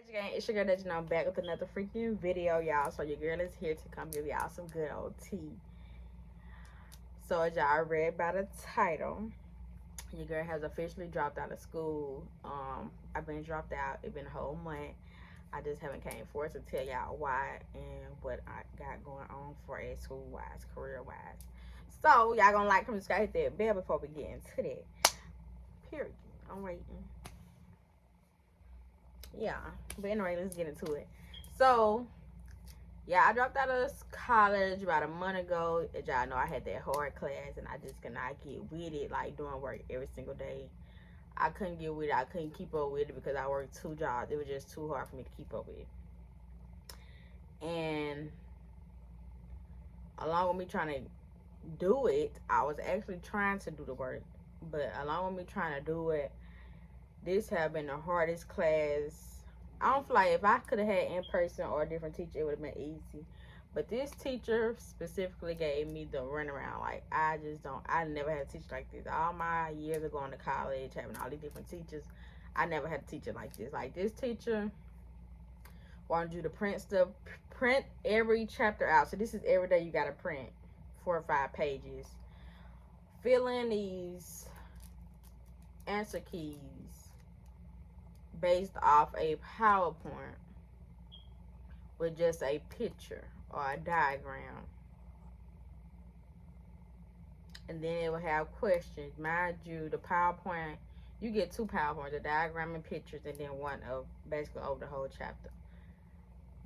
Gang, it's your girl that I'm back with another freaking video, y'all. So your girl is here to come give y'all some good old tea. So as y'all read by the title, your girl has officially dropped out of school. I've been dropped out. It's been a whole month. I just haven't came forth to tell y'all why and what I got going on for a school wise, career wise. So y'all gonna like, come subscribe, hit that bell before we get into that. Period. I'm waiting. Yeah, but anyway, let's get into it. So yeah, I dropped out of college about a month ago. As y'all know, I had that hard class and I just could not get with it, like doing work every single day. I couldn't get with it. I couldn't keep up with it because I worked 2 jobs. It was just too hard for me to keep up with it. And along with me trying to do it, I was actually trying to do the work. But along with me trying to do it, this have been the hardest class. I don't feel like if I could have had in person or a different teacher, it would have been easy. But this teacher specifically gave me the runaround. Like, I never had a teacher like this. All my years of going to college, having all these different teachers, I never had a teacher like this. Like, this teacher wanted you to print stuff, print every chapter out. So this is every day you got to print 4 or 5 pages. Fill in these answer keys based off a PowerPoint with just a picture or a diagram. And then it will have questions. Mind you, the PowerPoint, you get 2 PowerPoints, a diagram and pictures, and then one of basically over the whole chapter.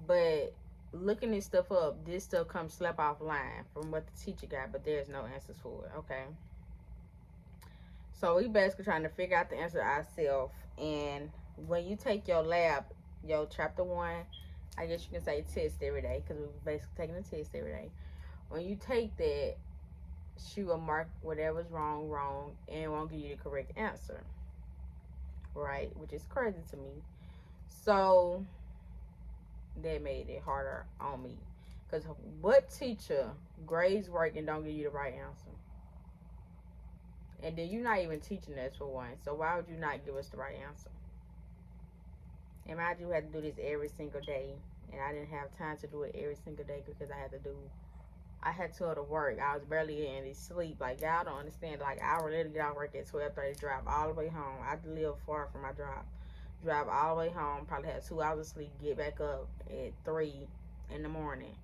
But looking this stuff up, this stuff comes slap offline from what the teacher got, but there's no answers for it, okay? So we basically trying to figure out the answer ourselves. And when you take your lab, your chapter 1, I guess you can say test every day, because we're basically taking a test every day. When you take that, she will mark whatever's wrong, and won't give you the correct answer, right? Which is crazy to me. So that made it harder on me, because what teacher grades work and don't give you the right answer? And then you're not even teaching us for one, so why would you not give us the right answer? And mind you, had to do this every single day, and I didn't have time to do it every single day because I had to go to work. I was barely getting any sleep. Like, y'all don't understand. Like, I would literally get out of work at 12:30, drive all the way home. I live far from my job. Drive all the way home, probably have 2 hours of sleep, get back up at 3 in the morning.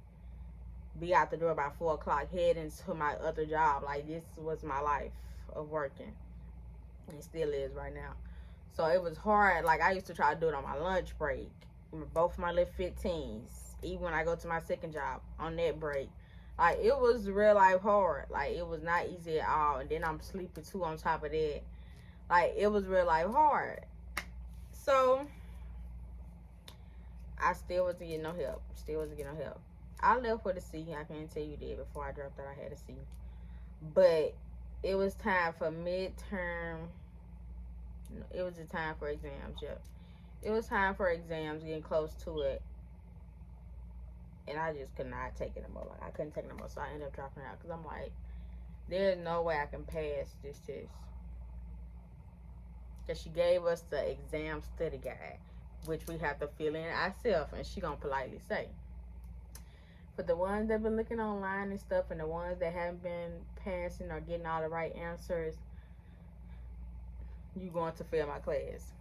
Be out the door by 4 o'clock, head into my other job. Like, this was my life of working. It still is right now. So it was hard. Like, I used to try to do it on my lunch break, both my little 15s, even when I go to my second job on that break. Like, it was real life hard. Like, it was not easy at all. And then I'm sleeping too on top of that. Like, it was real life hard. So I still wasn't getting no help. I left with a C. I can't tell you that. Before I dropped out, I had a C. But it was time for midterm. It was the time for exams. Yep. It was time for exams, getting close to it. And I just could not take it anymore. Like, I couldn't take it anymore. So I ended up dropping out. Because I'm like, there's no way I can pass this test. Because she gave us the exam study guide, which we have to fill in ourselves. And she going to politely say. For the ones that been looking online and stuff, and the ones that haven't been passing or getting all the right answers, you going to fail my class.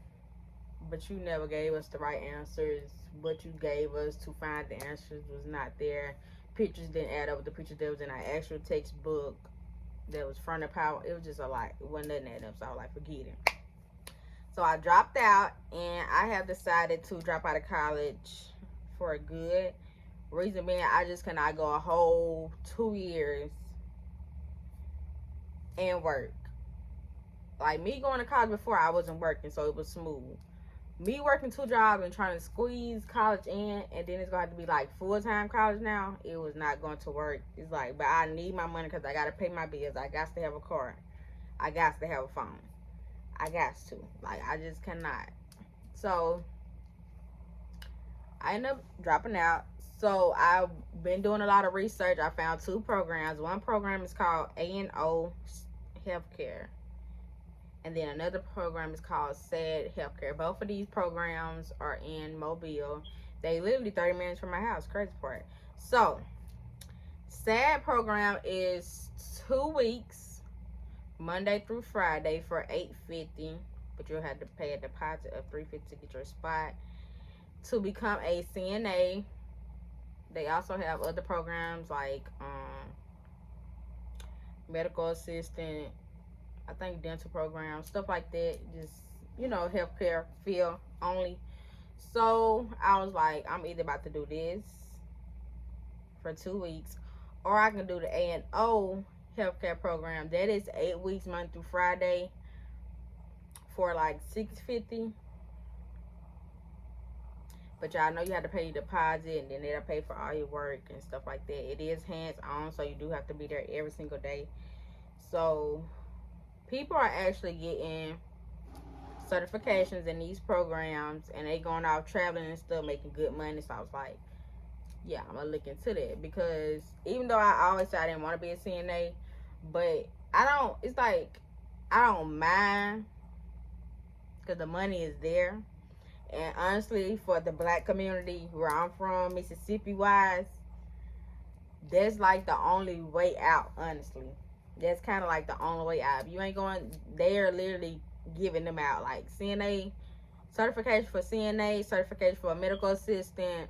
But you never gave us the right answers. What you gave us to find the answers was not there. Pictures didn't add up with the pictures that was in our actual textbook that was front of power. It was just a lot. It wasn't nothing add up, so I was like, forget it. So I dropped out, and I have decided to drop out of college for a good reason being, I just cannot go a whole 2 years and work. Like, me going to college before, I wasn't working, so it was smooth. Me working 2 jobs and trying to squeeze college in, and then it's going to have to be like full-time college now, it was not going to work. It's like, but I need my money because I got to pay my bills. I got to have a car. I got to have a phone. I got to. Like, I just cannot. So I ended up dropping out. So I've been doing a lot of research. I found 2 programs. One program is called A&O Healthcare. And then another program is called SAD Healthcare. Both of these programs are in Mobile. They literally 30 minutes from my house. Crazy part. So, SAD program is 2 weeks, Monday through Friday for $850, but you'll have to pay a deposit of $350 to get your spot. To become a CNA, they also have other programs like medical assistant, I think dental program, stuff like that. Just, you know, healthcare field only. So I was like, I'm either about to do this for 2 weeks, or I can do the A&O healthcare program. That is 8 weeks, Monday through Friday, for like $650. But y'all know you have to pay your deposit, and then they'll pay for all your work and stuff like that. It is hands-on, so you do have to be there every single day. So people are actually getting certifications in these programs, and they going out traveling and stuff, making good money. So I was like, yeah, I'm gonna look into that, because even though I always said I didn't want to be a CNA, but it's like I don't mind, because the money is there. And honestly, for the black community where I'm from, Mississippi wise, that's like the only way out, honestly. That's kind of like the only way out. If you ain't going, they're literally giving them out. Like CNA, certification for CNA, certification for a medical assistant,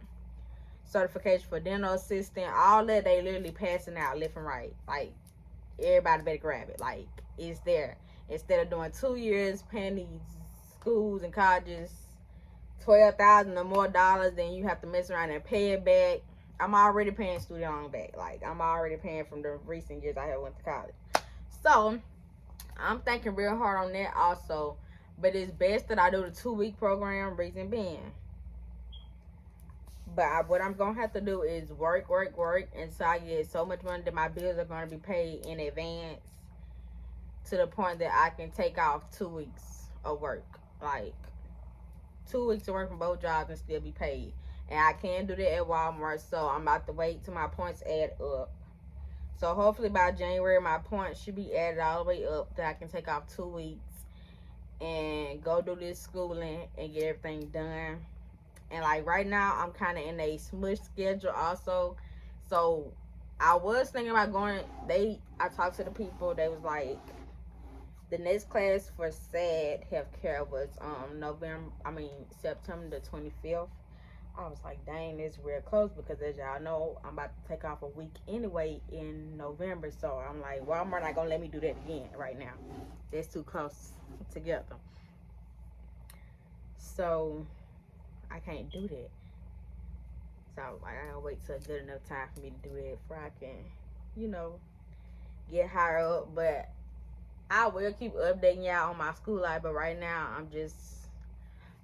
certification for dental assistant, all that they literally passing out left and right. Like, everybody better grab it. Like, it's there. Instead of doing 2 years, paying these schools and colleges $12,000 or more dollars, then you have to mess around and pay it back. I'm already paying student loan back. Like, I'm already paying from the recent years I have went to college. So I'm thinking real hard on that also. But it's best that I do the 2-week program, reason being. But what I'm going to have to do is work until I get so much money that my bills are going to be paid in advance, to the point that I can take off 2 weeks of work. Like, 2 weeks of work from both jobs and still be paid. And I can do that at Walmart, so I'm about to wait till my points add up. So hopefully by January, my points should be added all the way up, that I can take off 2 weeks and go do this schooling and get everything done. And like right now, I'm kind of in a smush schedule also. So I was thinking about going, I talked to the people, they was like, the next class for SAD healthcare was September the 25th. I was like, dang, it's real close, because as y'all know, I'm about to take off a week anyway in November. So I'm like, Walmart not gonna let me do that again right now. That's too close together. So I can't do that. So I was like, I gotta wait till a good enough time for me to do that before I can, you know, get higher up. But I will keep updating y'all on my school life, but right now I'm just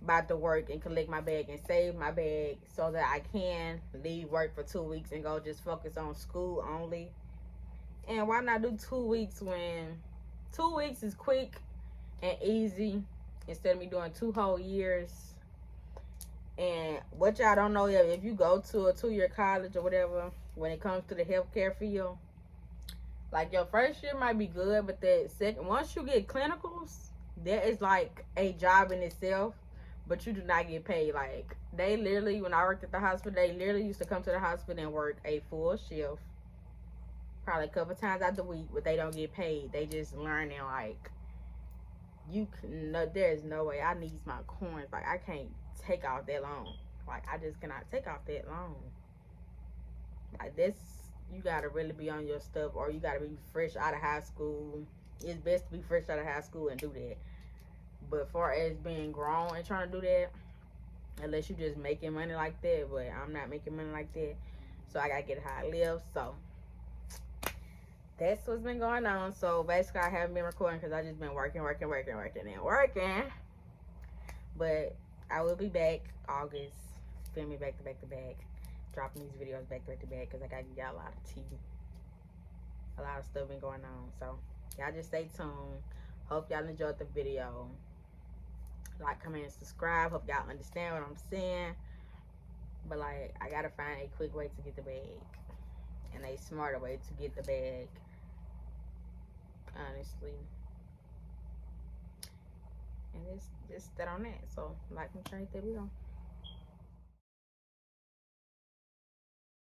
about to work and collect my bag and save my bag so that I can leave work for 2 weeks and go just focus on school only. And why not do 2 weeks when 2 weeks is quick and easy, instead of me doing 2 whole years. And what y'all don't know, if you go to a 2-year college or whatever, when it comes to the healthcare field, like, your first year might be good, but that second, once you get clinicals, that is like a job in itself, but you do not get paid. Like, they literally, when I worked at the hospital, they literally used to come to the hospital and work a full shift, probably a couple times out the week, but they don't get paid. They just learning, like, there's no way. I need my coins. Like, I can't take off that long. Like, I just cannot take off that long. Like, this, you gotta really be on your stuff, or you gotta be fresh out of high school. It's best to be fresh out of high school and do that. But far as being grown and trying to do that, unless you just making money like that, but I'm not making money like that, so I gotta get how I live. So that's what's been going on. So basically, I haven't been recording because I just been working. But I will be back August, filming back to back, dropping these videos back to back, because I gotta give y'all a lot of tea. A lot of stuff been going on. So y'all just stay tuned. Hope y'all enjoyed the video. Like, comment, and subscribe. Hope y'all understand what I'm saying. But like, I gotta find a quick way to get the bag, and a smarter way to get the bag, honestly. just that on that. So like and share, there we go.